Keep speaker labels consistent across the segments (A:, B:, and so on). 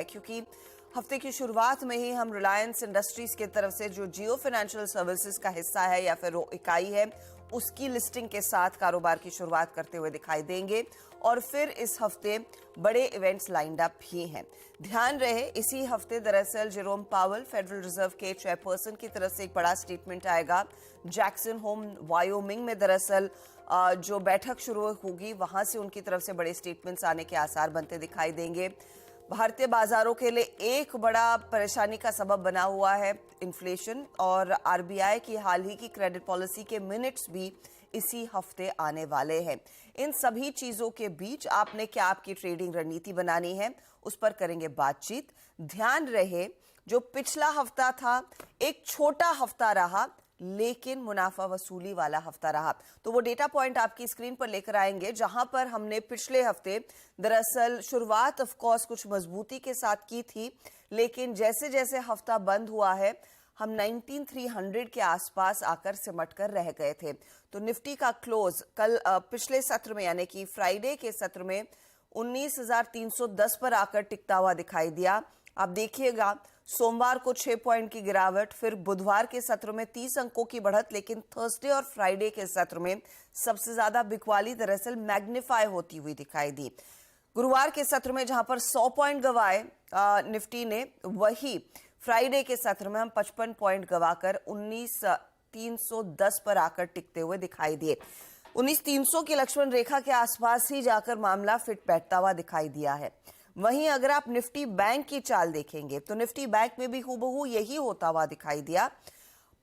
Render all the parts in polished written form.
A: है, क्योंकि हफ्ते की शुरुआत में ही हम रिलायंस इंडस्ट्रीज की तरफ से जो जियो फाइनेंशियल सर्विसेज का हिस्सा है या फिर वो इकाई है, उसकी लिस्टिंग के साथ कारोबार की शुरुआत करते हुए दिखाई देंगे। और फिर इस हफ्ते बड़े इवेंट्स लाइंड अप भी हैं। ध्यान रहे, इसी हफ्ते दरअसल जेरोम पावेल फेडरल रिजर्व के चेयरपर्सन की तरफ से एक बड़ा स्टेटमेंट आएगा। जैक्सन होम वायोमिंग में दरअसल जो बैठक शुरू होगी, वहां से उनकी तरफ से बड़े स्टेटमेंट्स आने के आसार बनते दिखाई देंगे। भारतीय बाजारों के लिए एक बड़ा परेशानी का सबब बना हुआ है इन्फ्लेशन, और आरबीआई की हाल ही की क्रेडिट पॉलिसी के मिनट्स भी इसी हफ्ते आने वाले हैं। इन सभी चीजों के बीच आपने क्या आपकी ट्रेडिंग रणनीति बनानी है, उस पर करेंगे बातचीत। ध्यान रहे, जो पिछला हफ्ता था एक छोटा हफ्ता रहा, लेकिन मुनाफा वसूली वाला हफ्ता रहा। तो वो डेटा पॉइंट आपकी स्क्रीन पर लेकर आएंगे, जहां पर हमने पिछले हफ्ते दरअसल शुरुआत ऑफ कोर्स कुछ मजबूती के साथ की थी, लेकिन जैसे जैसे हफ्ता बंद हुआ है हम 19,300 के आसपास आकर सिमट कर रह गए थे। तो निफ्टी का क्लोज कल पिछले सत्र में यानी कि फ्राइडे के सत्र में 19,310 पर आकर टिकता हुआ दिखाई दिया। आप देखिएगा, सोमवार को 6 पॉइंट की गिरावट, फिर बुधवार के सत्र में 30 अंकों की बढ़त, लेकिन थर्सडे और फ्राइडे के सत्र में सबसे ज्यादा बिकवाली दरअसल मैग्नीफाई होती हुई दिखाई दी। गुरुवार के सत्र में जहां पर 100 पॉइंट गवाए निफ्टी ने, वही फ्राइडे के सत्र में हम 55 पॉइंट गवाकर 19,310 पर आकर टिकते हुए दिखाई दिए। 19,300 की लक्ष्मण रेखा के आसपास ही जाकर मामला फिट बैठता हुआ दिखाई दिया है। वहीं अगर आप निफ्टी बैंक की चाल देखेंगे तो निफ्टी बैंक में भी हूबहू यही होता हुआ दिखाई दिया।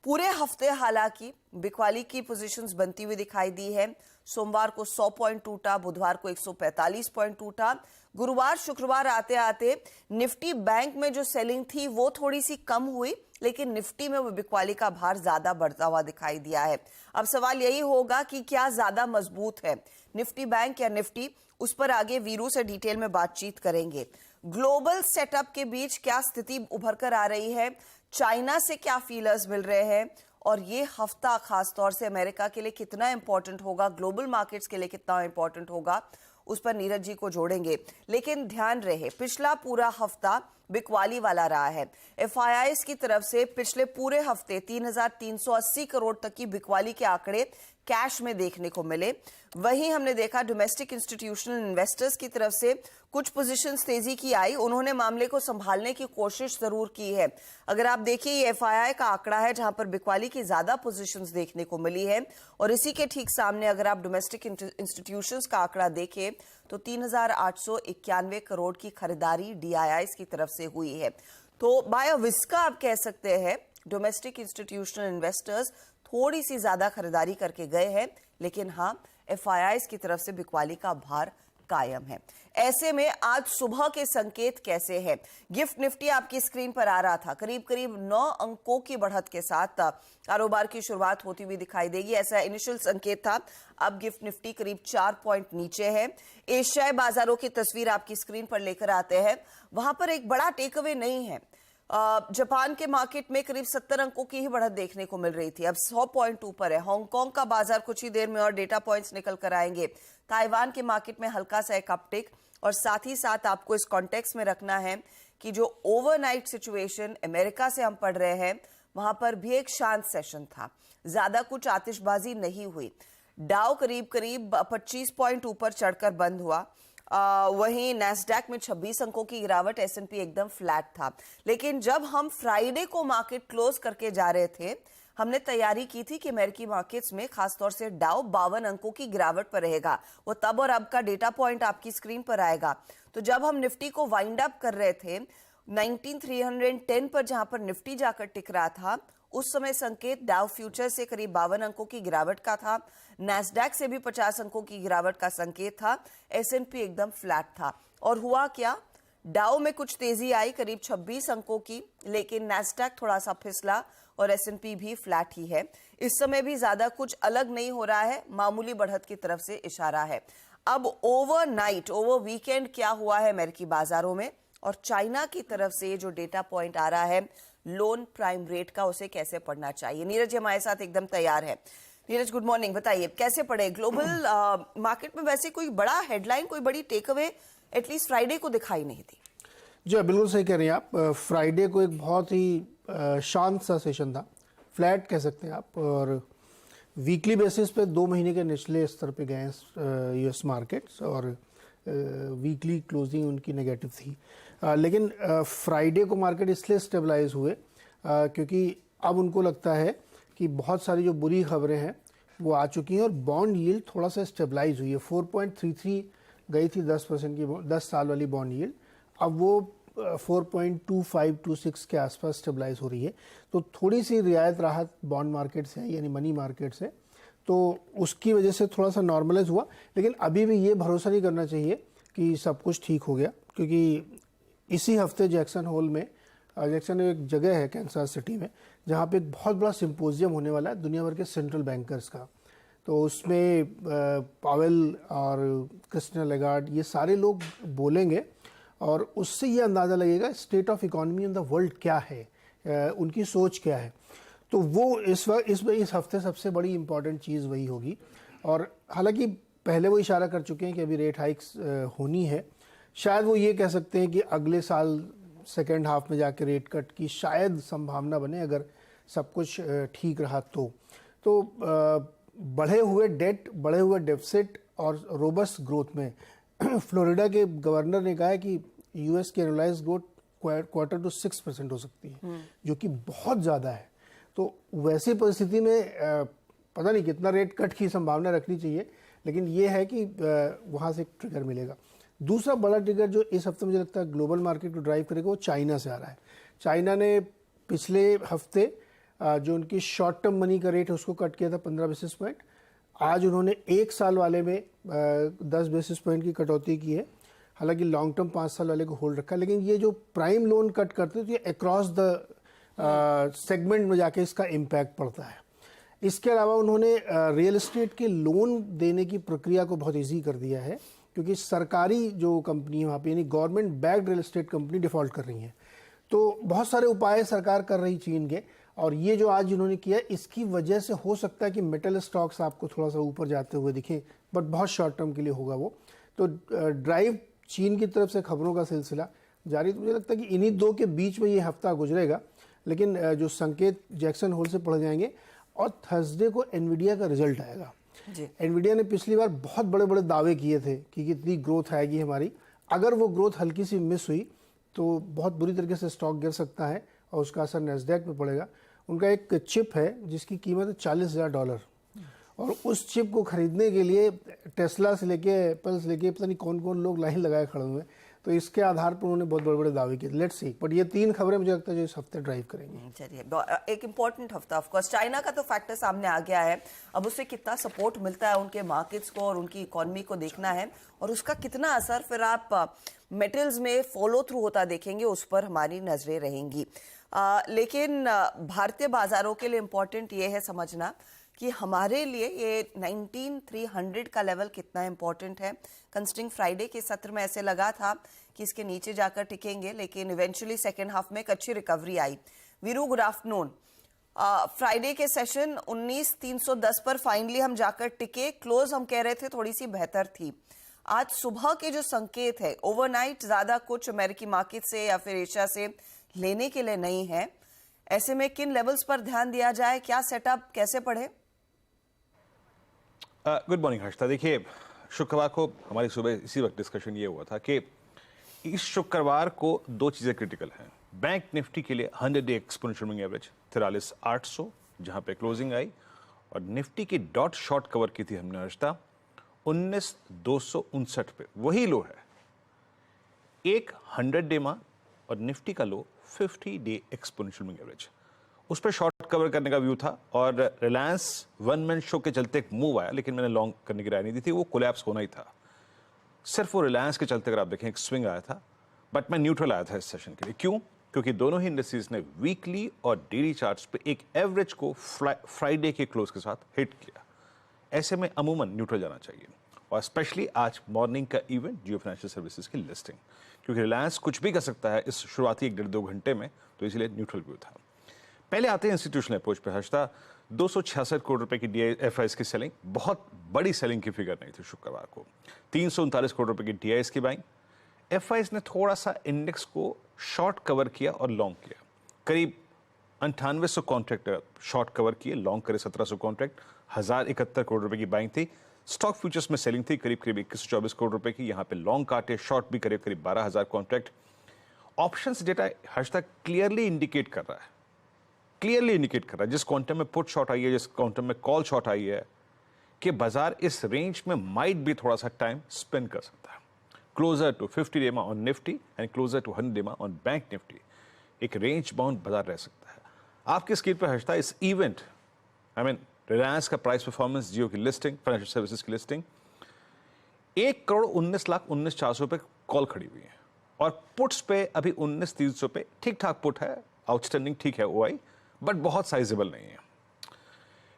A: पूरे हफ्ते हालांकि बिकवाली की पोजीशंस बनती हुई दिखाई दी है। सोमवार को 100 पॉइंट टूटा, बुधवार को 145 पॉइंट टूटा। गुरुवार शुक्रवार आते आते निफ्टी बैंक में जो सेलिंग थी वो थोड़ी सी कम हुई, लेकिन निफ्टी में वो बिकवाली का भार ज्यादा बढ़ता हुआ दिखाई दिया है। अब सवाल यही होगा कि क्या ज्यादा मजबूत है, निफ्टी बैंक या निफ्टी? उस पर आगे वीरू से डिटेल में बातचीत करेंगे। ग्लोबल सेटअप के बीच क्या स्थिति उभर कर आ रही है, चाइना से क्या फीलर्स मिल रहे हैं, और ये हफ्ता खासतौर से अमेरिका के लिए कितना इंपॉर्टेंट होगा, ग्लोबल मार्केट्स के लिए कितना इंपॉर्टेंट होगा, उस पर नीरज जी को जोड़ेंगे। लेकिन ध्यान रहे, पिछला पूरा हफ्ता बिकवाली वाला रहा है। एफआईआईज की तरफ से पिछले पूरे हफ्ते 3,380 करोड़ तक की बिकवाली के आंकड़े कैश में देखने को मिले। वहीं हमने देखा डोमेस्टिक इंस्टीट्यूशनल इन्वेस्टर्स की तरफ से कुछ पोजीशंस तेजी की आई, उन्होंने मामले को संभालने की कोशिश जरूर की है। अगर आप देखिए, ये एफआईआई का आंकड़ा है जहां पर बिकवाली की ज्यादा पोजीशंस देखने को मिली है, और इसी के ठीक सामने अगर आप डोमेस्टिक इंस्टीट्यूशंस का आंकड़ा देखें तो 3,891 करोड़ की खरीदारी डीआईआईज की तरफ से हुई है। तो बाय विस्का आप कह सकते हैं डोमेस्टिक इंस्टीट्यूशनल इन्वेस्टर्स थोड़ी सी ज्यादा खरीदारी करके गए हैं, लेकिन हाँ, एफआईआईज की तरफ से बिकवाली का भार कायम है। ऐसे में आज सुबह के संकेत कैसे हैं? गिफ्ट निफ्टी आपकी स्क्रीन पर आ रहा था, करीब करीब 9 अंकों की बढ़त के साथ कारोबार की शुरुआत होती हुई दिखाई देगी, ऐसा इनिशियल संकेत था। अब गिफ्ट निफ्टी करीब 4 पॉइंट नीचे है। एशियाई बाजारों की तस्वीर आपकी स्क्रीन पर लेकर आते हैं। वहां पर एक बड़ा टेक अवे नहीं है। जापान के मार्केट में करीब 70 अंकों की ही बढ़त देखने को मिल रही थी, अब 100 पॉइंट ऊपर है। हांगकांग का बाजार कुछ ही देर में और डेटा पॉइंट्स निकल कर आएंगे। ताइवान के मार्केट में हल्का सा एक अपटिक, और साथ ही साथ आपको इस कॉन्टेक्स्ट में रखना है कि जो ओवरनाइट सिचुएशन अमेरिका से हम पढ़ रहे हैं, वहां पर भी एक शांत सेशन था, ज्यादा कुछ आतिशबाजी नहीं हुई। डाउ करीब करीब 25 पॉइंट ऊपर चढ़कर बंद हुआ। वहीं नैस्डैक में 26 अंकों की गिरावट, एस&पी एकदम फ्लैट था। लेकिन जब हम फ्राइडे को मार्केट क्लोज करके जा रहे थे, हमने तैयारी की थी कि अमेरिकी मार्केट्स में खासतौर से डाउ 52 अंकों की गिरावट पर रहेगा। वो तब और अब का डेटा पॉइंट आपकी स्क्रीन पर आएगा। तो जब हम निफ्टी को वाइंड अप कर रहे थे 19,310 पर, जहां पर निफ्टी जाकर टिक रहा था, उस समय संकेत डाउ फ्यूचर से करीब 52 अंकों की गिरावट का था, नैस्डैक से भी 50 अंकों की गिरावट का संकेत था, एस&पी एकदम फ्लैट था। और हुआ क्या, डाउ में कुछ तेजी आई करीब 26 अंकों की, लेकिन नैस्डैक थोड़ा सा फिसला और एस&पी भी फ्लैट ही है। इस समय भी ज्यादा कुछ अलग नहीं हो रहा है, मामूली बढ़त की तरफ से इशारा है। अब ओवरनाइट, ओवर वीकेंड क्या हुआ है अमेरिकी बाजारों में, और चाइना की तरफ से जो डेटा पॉइंट आ रहा है लोन प्राइम रेट का, उसे कैसे पढ़ना चाहिए? नीरज हमारे साथ एकदम तैयार है। नीरज, गुड मॉर्निंग, बताइए कैसे पढ़े? ग्लोबल मार्केट में वैसे कोई बड़ा हेडलाइन, कोई बड़ी टेक अवे एटलीस्ट फ्राइडे को दिखाई नहीं दी।
B: जी बिल्कुल सही कह रही हैं आप। फ्राइडे को एक बहुत ही शांत सा सेशन था, फ्लैट कह सकते हैं आप, और वीकली बेसिस पे 2 महीने के निचले स्तर पे गए यूएस मार्केट्स, और वीकली क्लोजिंग उनकी नेगेटिव थी। लेकिन फ्राइडे को मार्केट इसलिए स्टेबलाइज हुए क्योंकि अब उनको लगता है कि बहुत सारी जो बुरी खबरें हैं वो आ चुकी हैं और बॉन्ड यील्ड थोड़ा सा स्टेबलाइज हुई है। 4.33 गई थी 10% की 10 साल वाली बॉन्ड यील्ड, अब वो 4.2526 के आसपास स्टेबलाइज हो रही है। तो थोड़ी सी रियायत राहत बॉन्ड मार्केट से है, यानी मनी मार्केट से, तो उसकी वजह से थोड़ा सा नॉर्मलाइज हुआ। लेकिन अभी भी ये भरोसा नहीं करना चाहिए कि सब कुछ ठीक हो गया, क्योंकि इसी हफ्ते जैक्सन होल में, जैक्सन एक जगह है कैंसास सिटी में, जहाँ पे एक बहुत बड़ा सिंपोजियम होने वाला है दुनिया भर के सेंट्रल बैंकर्स का। तो उसमें पावेल और क्रिस्टिना लेगार्ड ये सारे लोग बोलेंगे और उससे ये अंदाज़ा लगेगा state of economy in the world क्या है, उनकी सोच क्या है। तो वो इस हफ्ते सबसे बड़ी इंपॉर्टेंट चीज़ वही होगी। और हालांकि पहले वो इशारा कर चुके हैं कि अभी रेट हाइक्स होनी है। शायद वो ये कह सकते हैं कि अगले साल सेकेंड हाफ में जाके रेट कट की शायद संभावना बने, अगर सब कुछ ठीक रहा तो बढ़े हुए डेट, बढ़े हुए डेफिसिट और रोबस्ट ग्रोथ में फ्लोरिडा के गवर्नर ने कहा है कि यूएस की एनुअलाइज्ड ग्रोथ क्वार्टर टू 6% हो सकती है, जो कि बहुत ज़्यादा है। तो वैसी परिस्थिति में पता नहीं कितना रेट कट की संभावना रखनी चाहिए, लेकिन ये है कि वहाँ से ट्रिगर मिलेगा। दूसरा बड़ा ट्रिगर जो इस हफ्ते मुझे लगता है ग्लोबल मार्केट को ड्राइव करेगा वो चाइना से आ रहा है। चाइना ने पिछले हफ्ते जो उनकी शॉर्ट टर्म मनी का रेट है उसको कट किया था 15 बेसिस पॉइंट। आज उन्होंने 1 साल वाले में 10 बेसिस पॉइंट की कटौती की है। हालांकि लॉन्ग टर्म 5 साल वाले को होल्ड रखा, लेकिन ये जो प्राइम लोन कट करते हैं तो ये अक्रॉस द सेगमेंट में जाके इसका इम्पैक्ट पड़ता है। इसके अलावा उन्होंने रियल एस्टेट के लोन देने की प्रक्रिया को बहुत ईजी कर दिया है, क्योंकि सरकारी जो कंपनी है वहाँ पे, यानी government backed real estate company default कर रही हैं। तो बहुत सारे उपाय सरकार कर रही चीन के, और ये जो आज इन्होंने किया इसकी वजह से हो सकता है कि मेटल स्टॉक्स आपको थोड़ा सा ऊपर जाते हुए दिखें, बट बहुत शॉर्ट टर्म के लिए होगा वो। तो ड्राइव चीन की तरफ से खबरों का सिलसिला जारी। तो मुझे लगता है कि इन्हीं दो के बीच में ये हफ्ता गुजरेगा, लेकिन जो संकेत जैक्सन होल से पढ़ जाएंगे। और थर्सडे को एनवीडिया का रिजल्ट आएगा। एनवीडिया ने पिछली बार बहुत बड़े बड़े दावे किए थे कि कितनी ग्रोथ आएगी हमारी। अगर वो ग्रोथ हल्की सी मिस हुई तो बहुत बुरी तरीके से स्टॉक गिर सकता है और उसका असर नैस्डैक पे पड़ेगा। उनका एक चिप है जिसकी कीमत है $40,000, और उस चिप को खरीदने के लिए टेस्ला से लेके एप्पल से लेके पता नहीं कौन कौन लोग लाइन लगाए खड़े हुए हैं। तो इसके आधार पर उन्होंने बहुत बड़े बड़े दावे किए। लेट्स सी, बट ये 3 खबरें मुझे लगता है जो इस हफ्ते ड्राइव करेंगी।
A: चलिए, एक इम्पॉर्टेंट हफ्ता ऑफ कोर्स चाइना का तो फैक्टर सामने आ गया है। अब उससे कितना सपोर्ट मिलता है उनके मार्केट्स को और उनकी इकोनॉमी को देखना है, और उसका कितना असर फिर आप मेटल्स में फॉलो थ्रू होता देखेंगे, उस पर हमारी नजरें रहेंगी। लेकिन भारतीय बाजारों के लिए इम्पोर्टेंट ये है समझना कि हमारे लिए ये 19,300 का लेवल कितना इम्पोर्टेंट है। कंसिडरिंग फ्राइडे के सत्र में ऐसे लगा था कि इसके नीचे जाकर टिकेंगे, लेकिन इवेंचुअली सेकेंड हाफ में एक अच्छी रिकवरी आई। Veeru, good afternoon. फ्राइडे के सेशन 19,310 पर फाइनली हम जाकर टिके। क्लोज हम कह रहे थे थोड़ी सी बेहतर थी। आज सुबह के जो संकेत है, ओवरनाइट ज्यादा कुछ अमेरिकी मार्केट से या फिर एशिया से लेने के लिए नहीं है। ऐसे में किन लेवल्स पर ध्यान दिया जाए, क्या सेटअप, कैसे पढ़े?
C: Good morning Harshita. देखिए, शुक्रवार को हमारी सुबह इसी वक्त डिस्कशन ये हुआ था कि इस शुक्रवार को 2 चीज़ें क्रिटिकल हैं। बैंक निफ्टी के लिए 100 डे एक्सपोनेंशियल मूविंग एवरेज 43,800 जहां पे क्लोजिंग आई, और निफ्टी की डॉट शॉर्ट कवर की थी हमने हर्षिता 19,259 पे, वही लो है। एक 100 डे मा और निफ्टी का लो 50 डे एक्सपोनेंशियल मूविंग एवरेज, उस पर शॉर्ट कवर करने का व्यू था। और रिलायंस 1 मैन शो के चलते एक मूव आया, लेकिन मैंने लॉन्ग करने की राय नहीं दी थी, वो कोलैप्स होना ही था। सिर्फ वो रिलायंस के चलते अगर आप देखें एक स्विंग आया था, बट मैं न्यूट्रल आया था इस सेशन के लिए। क्यों? क्योंकि दोनों ही इंडस्ट्रीज ने वीकली और डेली चार्ट्स पे एक एवरेज को फ्राइडे के क्लोज के साथ हिट किया। ऐसे में अमूमन न्यूट्रल जाना चाहिए, और स्पेशली आज मॉर्निंग का इवेंट जियो फाइनेंशियल सर्विसेज की लिस्टिंग, क्योंकि रिलायंस कुछ भी कर सकता है इस शुरुआती 1-1.5-2 घंटे में, तो इसलिए न्यूट्रल व्यू था। पहले आते हैं इंस्टीट्यूशनल अप्रोच पे हर्षिता। 266 करोड़ रुपए की DIFIs की सेलिंग, बहुत बड़ी सेलिंग की फिगर नहीं थी शुक्रवार को। 339 करोड़ रुपए की DIs की बाइंग, एफआईज ने थोड़ा सा इंडेक्स को शॉर्ट कवर किया और लॉन्ग किया। करीब 9800 कॉन्ट्रैक्ट शॉर्ट कवर किए, लॉन्ग करे 1700 कॉन्ट्रैक्ट। 1071 करोड़ रुपए की बाइंग थी। स्टॉक फ्यूचर्स में सेलिंग थी करीब 2124 करोड़ रुपए की। यहाँ पे लॉन्ग काटे, शॉर्ट भी करीब 12000 कॉन्ट्रैक्ट। ऑप्शंस डेटा हज तक क्लियरली इंडिकेट कर रहा है, जिस क्वांटम में पुट शॉर्ट आई है, जिस क्वांटम में कॉल शॉर्ट आई है, कि बाजार इस रेंज में माइट भी थोड़ा सा टाइम स्पेंड कर सकता है। Closure to 50 DEMA on Nifty and closer to 100 DEMA on bank Nifty एक रेंज बाउंड बाजार रह सकता है। आपकी स्क्रीन पर हजता इस इवेंट, रिलायंस का प्राइस परफॉर्मेंस, जियो की लिस्टिंग, फाइनेंशियल सर्विसेज की लिस्टिंग, 1,19,19,400 पे कॉल खड़ी हुई है और पुट्स पे अभी 19,300 पे ठीक ठाक पुट है, आउटस्टैंडिंग ठीक है ओआई, बट बहुत साइजेबल नहीं है।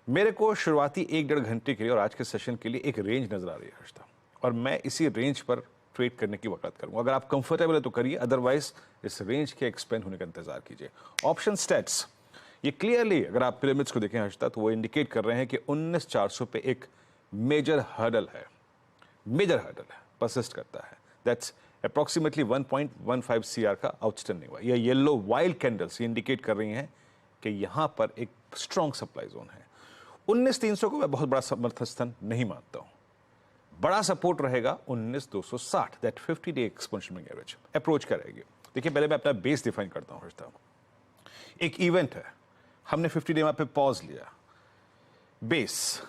C: मेरे को शुरुआती 1-1.5 घंटे के लिए और आज के सेशन के लिए एक रेंज नजर आ रही है हर्षदा, और मैं इसी रेंज पर ट्रेड करने की वकालत करूंगा। अगर आप कंफर्टेबल है तो करिए, अदरवाइज इस रेंज के एक्सपेंड होने का इंतजार कीजिए। ऑप्शन स्टेट्स ये क्लियरली, अगर आप पिरामिड्स को देखें हर्षदा, तो वो इंडिकेट कर रहे हैं कि 19,400 पे एक मेजर हर्डल है, परसिस्ट करता है। दैट्स अप्रॉक्सीमेटली 1.15 CR का आउटस्टैंडिंग हुआ। ये येलो वाइल्ड कैंडल्स इंडिकेट कर रही हैं कि यहां पर एक स्ट्रॉन्ग सप्लाई जोन है। 19,300 को मैं बहुत बड़ा समर्थन स्थान नहीं मानता हूं। बड़ा सपोर्ट रहेगा 19,260, that 50 day exponential moving average approach करेगी। देखिए, पहले मैं अपना बेस डिफाइन करता हूं हर्षदा। एक इवेंट है, हमने 50 डे पे पॉज लिया। बेस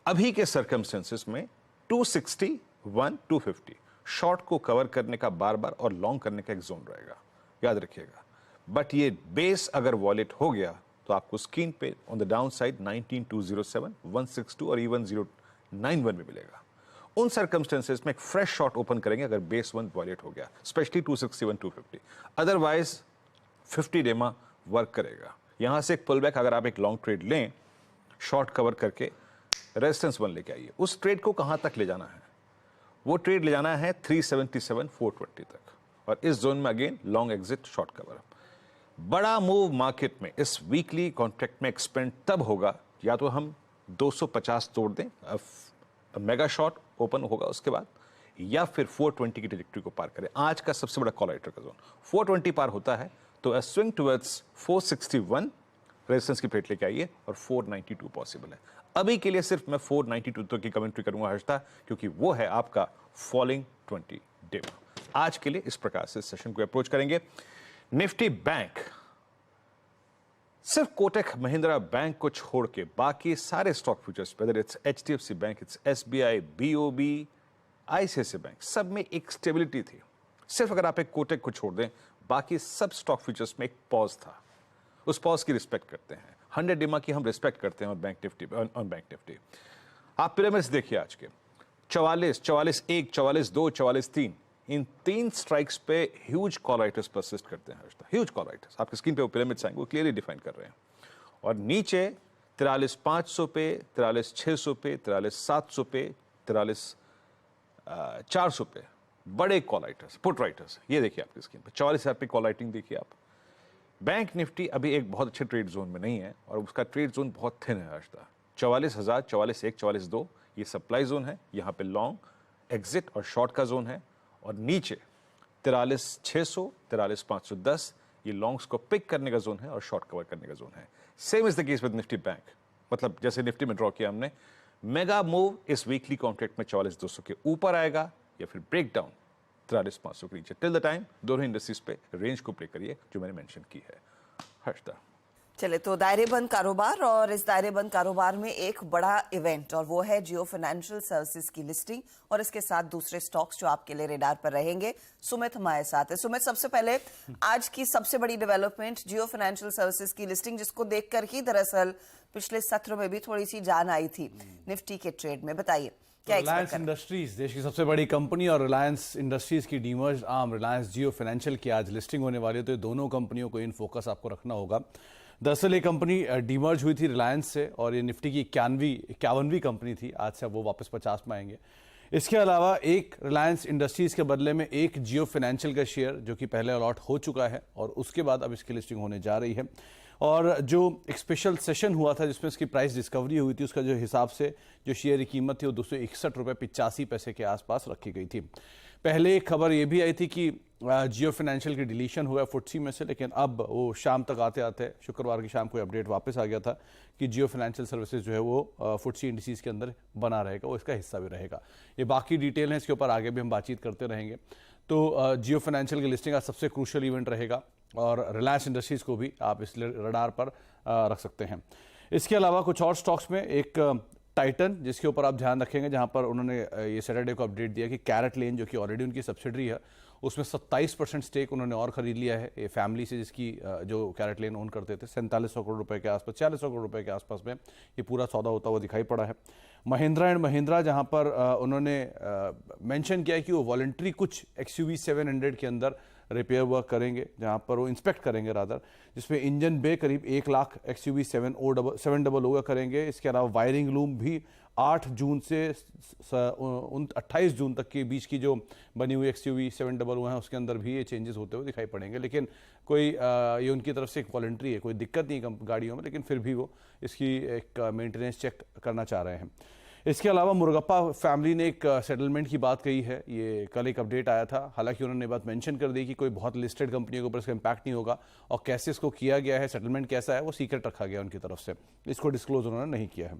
C: अभी के सर्कमस्टेंसेस में 261, 250 शॉर्ट को कवर करने का बार बार और लॉन्ग करने का एक जोन रहेगा, याद रखिएगा। बट ये बेस अगर वॉलेट हो गया तो आपको स्क्रीन पे ऑन द डाउन साइड 19,207, 162 और इवन 091 में मिलेगा। उन सर्कमस्टेंसेस में एक फ्रेश शॉर्ट ओपन करेंगे अगर बेस 1 वॉलेट हो गया, स्पेशली 261, 250। अदरवाइज 50 डेमा वर्क करेगा। यहां से एक पुल बैक, अगर आप एक लॉन्ग ट्रेड लें, शॉर्ट कवर करके रेजिस्टेंस 1 लेके आइए। उस ट्रेड को कहां तक ले जाना है? वो ट्रेड ले जाना है 377, 420 तक, और इस जोन में again long exit, short cover. बड़ा मूव मार्केट में इस वीकली कॉन्ट्रैक्ट में एक्सपेंड तब होगा, या तो हम 250 तोड़ दें, मेगा शॉर्ट ओपन होगा उसके बाद, या फिर 420 की ट्रैजेक्टरी को पार करें। आज का सबसे बड़ा कॉल राइटर का जोन 420 पार होता है तो स्विंग टुवर्ड्स 461 रेजिस्टेंस की प्लेट लेके आइए, और 492 पॉसिबल है। अभी के लिए सिर्फ मैं 492 तक की कमेंट्री करूंगा हर्षदा, क्योंकि वो है आपका फॉलिंग 20 डे। आज के लिए इस प्रकार से सेशन को अप्रोच करेंगे। निफ्टी बैंक, सिर्फ कोटक महिंद्रा बैंक को छोड़ के बाकी सारे stock futures, whether it's HDFC bank, it's SBI, BOB, ICICI bank, सब में एक स्टेबिलिटी थी। सिर्फ अगर आप एक कोटक को छोड़ दें, बाकी सब स्टॉक फ्यूचर्स में एक पॉज था। उस पॉज की रिस्पेक्ट करते हैं। 100 डेमा की हम रिस्पेक्ट करते हैं ऑन बैंक निफ्टी। आप पिरामिड्स देखिए आज के 44, 44-1, 44-2, 44-3, इन 3 स्ट्राइक्स पे ह्यूज कॉल राइटर्स परसिस्ट करते हैं। ह्यूज कॉल राइटर्स आपकी स्क्रीन पे वो पिरामिड्स आएंगे, वो क्लियरली डिफाइन कर रहे हैं। और नीचे 43,500 पे, 43,600 पे, 43,700 पे, 43,400 पे बड़े कॉल राइटर्स, पुट राइटर्स। ये देखिए आपकी स्क्रीन पे 44,000 पे कॉल राइटिंग देखिए आप। बैंक निफ्टी अभी एक बहुत अच्छे ट्रेड जोन में नहीं है, और उसका ट्रेड जोन बहुत थिन है हर्षदा। 44,000, 44,1, 44,2 ये सप्लाई जोन है, यहाँ पे लॉन्ग एग्जिट और शॉर्ट का जोन है। और नीचे 43,600, 43,510 ये लॉन्ग्स को पिक करने का जोन है और शॉर्ट कवर करने का जोन है। Same is the case with Nifty bank, मतलब जैसे निफ्टी में ड्रॉ किया हमने, मेगा मूव इस वीकली कॉन्ट्रैक्ट में 44,200 के ऊपर आएगा या फिर ब्रेक डाउन 43,500 के नीचे। टिल द टाइम दोनों इंडस्ट्रीज पे रेंज को प्ले करिए जो मैंने मेंशन की है हर्षदा।
A: चले तो दायरेबंद कारोबार, और इस दायरेबंद कारोबार में एक बड़ा इवेंट, और वो है जियो फाइनेंशियल सर्विसेज की लिस्टिंग, और इसके साथ दूसरे स्टॉक्स जो आपके लिए रेडार पर रहेंगे। सुमित हमारे साथ है। सुमित, सबसे पहले आज की सबसे बड़ी डेवलपमेंट जियो फाइनेंशियल सर्विसेज की लिस्टिंग, जिसको देखकर ही दरअसल पिछले सत्र में भी थोड़ी सी जान आई थी निफ्टी के ट्रेड में। बताइए
D: रिलायंस इंडस्ट्रीज देश की सबसे बड़ी कंपनी और रिलायंस इंडस्ट्रीज की डीमर्ज आर्म रिलायंस जियो फाइनेंशियल की आज लिस्टिंग होने वाली है, तो ये दोनों कंपनियों को इन फोकस आपको रखना होगा। दरअसल ये कंपनी डीमर्ज हुई थी रिलायंस से, और ये निफ्टी की 51वीं कंपनी थी। आज से वो वापस 50 में आएंगे। इसके अलावा एक रिलायंस इंडस्ट्रीज के बदले में एक जियो फाइनेंशियल का शेयर जो कि पहले अलॉट हो चुका है, और उसके बाद अब इसकी लिस्टिंग होने जा रही है। और जो एक स्पेशल सेशन हुआ था जिसमें इसकी प्राइस डिस्कवरी हुई थी, उसका जो हिसाब से जो शेयर की कीमत थी वो 261 रुपये 85 पैसे के आसपास रखी गई थी। पहले एक खबर ये भी आई थी कि जियो फाइनेंशियल की डिलीशन हुआ फुटसी में से, लेकिन अब वो शाम तक आते आते शुक्रवार की शाम को अपडेट वापस आ गया था कि जियो फाइनेंशियल सर्विसेज जो है वो फुटसी इंडिसेस के अंदर बना रहेगा, वो इसका हिस्सा भी रहेगा। ये बाकी डिटेल है, इसके ऊपर आगे भी हम बातचीत करते रहेंगे। तो जियो फाइनेंशियल की लिस्टिंग आज सबसे क्रूशियल इवेंट रहेगा और रिलायंस इंडस्ट्रीज़ को भी आप इस रडार पर रख सकते हैं। इसके अलावा कुछ और स्टॉक्स में एक टाइटन, जिसके ऊपर आप ध्यान रखेंगे, जहां पर उन्होंने ये सैटरडे को अपडेट दिया कि कैरेटलेन जो कि ऑलरेडी उनकी सब्सिडरी है उसमें 27% स्टेक उन्होंने और खरीद लिया है। ये फैमिली से जिसकी जो कैरेटलेन ओन करते थे, 4700 करोड़ रुपए के आसपास, 4600 करोड़ रुपए के आसपास में ये पूरा सौदा होता हुआ दिखाई पड़ा है। महिंद्रा एंड महिंद्रा, जहां पर उन्होंने मेंशन किया है कि वो वॉलंटरी कुछ XUV 700 के अंदर रिपेयर वर्क करेंगे, जहां पर वो इंस्पेक्ट करेंगे रादर, जिसमें इंजन बे करीब 1 लाख XUV 700 करेंगे। इसके अलावा वायरिंग लूम भी 8 जून से 28 जून तक के बीच की जो बनी हुई XUV 700 है उसके अंदर भी ये चेंजेस होते हुए दिखाई पड़ेंगे। लेकिन कोई ये उनकी तरफ से एक वॉलंटरी है, कोई दिक्कत नहीं है गाड़ियों में, लेकिन फिर भी वो इसकी एक मेंटेनेंस चेक करना चाह रहे हैं। इसके अलावा मुरुगप्पा फैमिली ने एक सेटलमेंट की बात कही है, ये कल एक अपडेट आया था। हालांकि उन्होंने बात मेंशन कर दी कि कोई बहुत लिस्टेड कंपनियों के ऊपर इसका इंपैक्ट नहीं होगा और कैसे इसको किया गया है, सेटलमेंट कैसा है, वो सीक्रेट रखा गया उनकी तरफ से, इसको डिस्क्लोज उन्होंने नहीं किया है।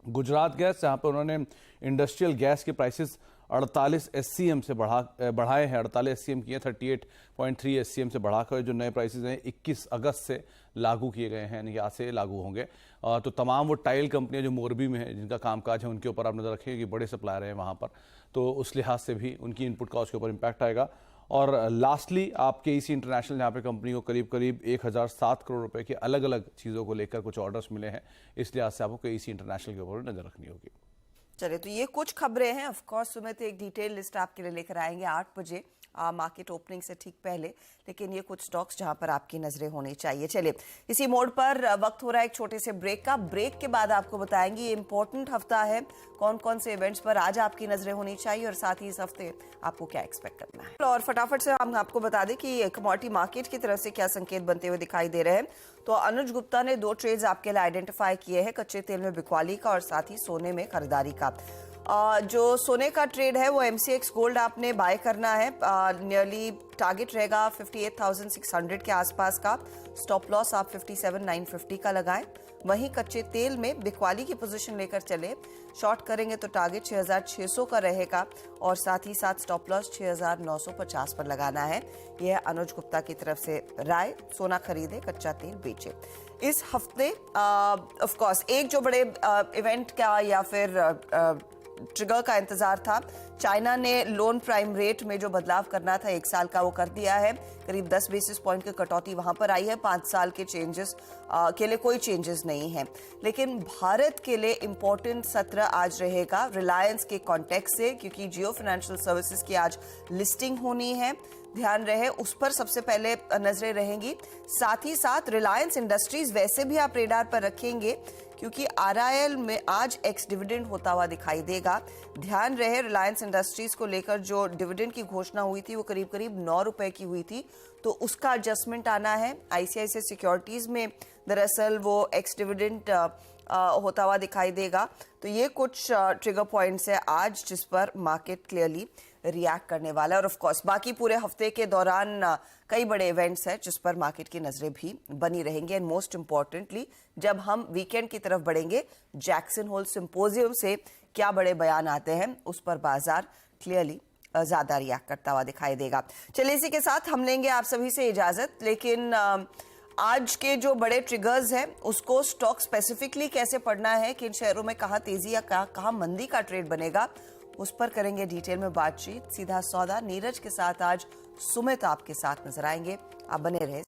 D: गुजरात गैस, जहां पर उन्होंने इंडस्ट्रियल गैस के प्राइसेस 48 SCM से बढ़ाए हैं, 48 SCM किए, 38.3 SCM से बढ़ाकर जो नए प्राइसेस हैं 21 अगस्त से लागू किए गए हैं, यानी आज से लागू होंगे। तो तमाम वो टाइल कंपनियां जो मोरबी में है, जिनका कामकाज है, उनके ऊपर आप नजर रखेंगे कि बड़े सप्लायर हैं वहां पर, तो उस लिहाज से भी उनकी इनपुट कॉस्ट के ऊपर इंपैक्ट आएगा। और लास्टली आप KEC इंटरनेशनल, जहाँ पे कंपनी को करीब करीब 1007 करोड़ रुपए की अलग अलग चीज़ों को लेकर कुछ ऑर्डर्स मिले हैं, इस लिहाज से आपको KEC इंटरनेशनल के ऊपर नजर रखनी होगी।
A: चलिए, तो ये कुछ खबरें हैं। ऑफ कोर्स सुमित एक डिटेल लिस्ट आपके लिए लेकर आएंगे 8 बजे मार्केट ओपनिंग से ठीक पहले, लेकिन ये कुछ स्टॉक्स जहां पर आपकी नजरें होनी चाहिए। चलिए, इसी मोड पर वक्त हो रहा है एक छोटे से ब्रेक का। ब्रेक के बाद आपको बताएंगे ये इंपॉर्टेंट हफ्ता है, कौन कौन से इवेंट्स पर आज आपकी नजरें होनी चाहिए और साथ ही इस हफ्ते आपको क्या एक्सपेक्ट करना है। और फटाफट से हम आपको बता दें कि कमोडिटी मार्केट की तरफ से क्या संकेत बनते हुए दिखाई दे रहे हैं। तो अनुज गुप्ता ने 2 ट्रेड्स आपके लिए आइडेंटिफाई किए हैं, कच्चे तेल में बिकवाली का और साथ ही सोने में खरीदारी का। जो सोने का ट्रेड है वो MCX गोल्ड आपने बाय करना है, नियरली टारगेट रहेगा 58,600 के आसपास का, स्टॉप लॉस आप 57,950 का लगाएं। वहीं कच्चे तेल में बिकवाली की पोजीशन लेकर चले, शॉर्ट करेंगे तो टारगेट 6,600 का रहेगा और साथ ही साथ स्टॉप लॉस 6,950 पर लगाना है। यह अनुज गुप्ता की तरफ से राय। सोना खरीदे, कच्चा तेल बेचे। इस हफ्ते ऑफ कोर्स एक जो बड़े इवेंट का या फिर ट्रिगर का इंतजार था, चाइना ने लोन प्राइम रेट में जो बदलाव करना था 1 साल का वो कर दिया है। करीब 10 बेसिस पॉइंट की कटौती वहां पर आई है। 5 साल के चेंजेस के लिए कोई चेंजेस नहीं है। लेकिन भारत के लिए इंपॉर्टेंट सत्र आज रहेगा रिलायंस के कॉन्टेक्स्ट से, क्योंकि जियो फाइनेंशियल सर्विसेज की आज लिस्टिंग होनी है। ध्यान रहे, उस पर सबसे पहले नजरें रहेंगी। साथ ही साथ रिलायंस इंडस्ट्रीज वैसे भी आप रेडार पर रखेंगे, क्योंकि RIL में आज एक्स डिविडेंड होता हुआ दिखाई देगा। ध्यान रहे, रिलायंस इंडस्ट्रीज को लेकर जो डिविडेंड की घोषणा हुई थी वो करीब करीब 9 रुपए की हुई थी, तो उसका एडजस्टमेंट आना है। ICICI सिक्योरिटीज में दरअसल वो एक्स डिविडेंड होता हुआ दिखाई देगा। तो ये कुछ ट्रिगर पॉइंट्स है आज जिस पर मार्केट क्लियरली रिएक्ट करने वाला है। और ऑफ कोर्स बाकी पूरे हफ्ते के दौरान कई बड़े इवेंट्स हैं जिस पर मार्केट की नजरें भी बनी रहेंगी। एंड मोस्ट इंपॉर्टेंटली, जब हम वीकेंड की तरफ बढ़ेंगे, जैक्सन होल सिंपोजियम से क्या बड़े बयान आते हैं उस पर बाजार क्लियरली ज्यादा रिएक्ट करता हुआ दिखाई देगा। चलिए, इसी के साथ हम लेंगे आप सभी से इजाजत। लेकिन आज के जो बड़े ट्रिगर्स हैं उसको स्टॉक स्पेसिफिकली कैसे पढ़ना है, किन शेयरों में कहाँ तेजी या कहाँ मंदी का ट्रेड बनेगा, उस पर करेंगे डिटेल में बातचीत। सीधा सौदा नीरज के साथ आज सुमित आपके साथ नजर आएंगे। आप बने रहे।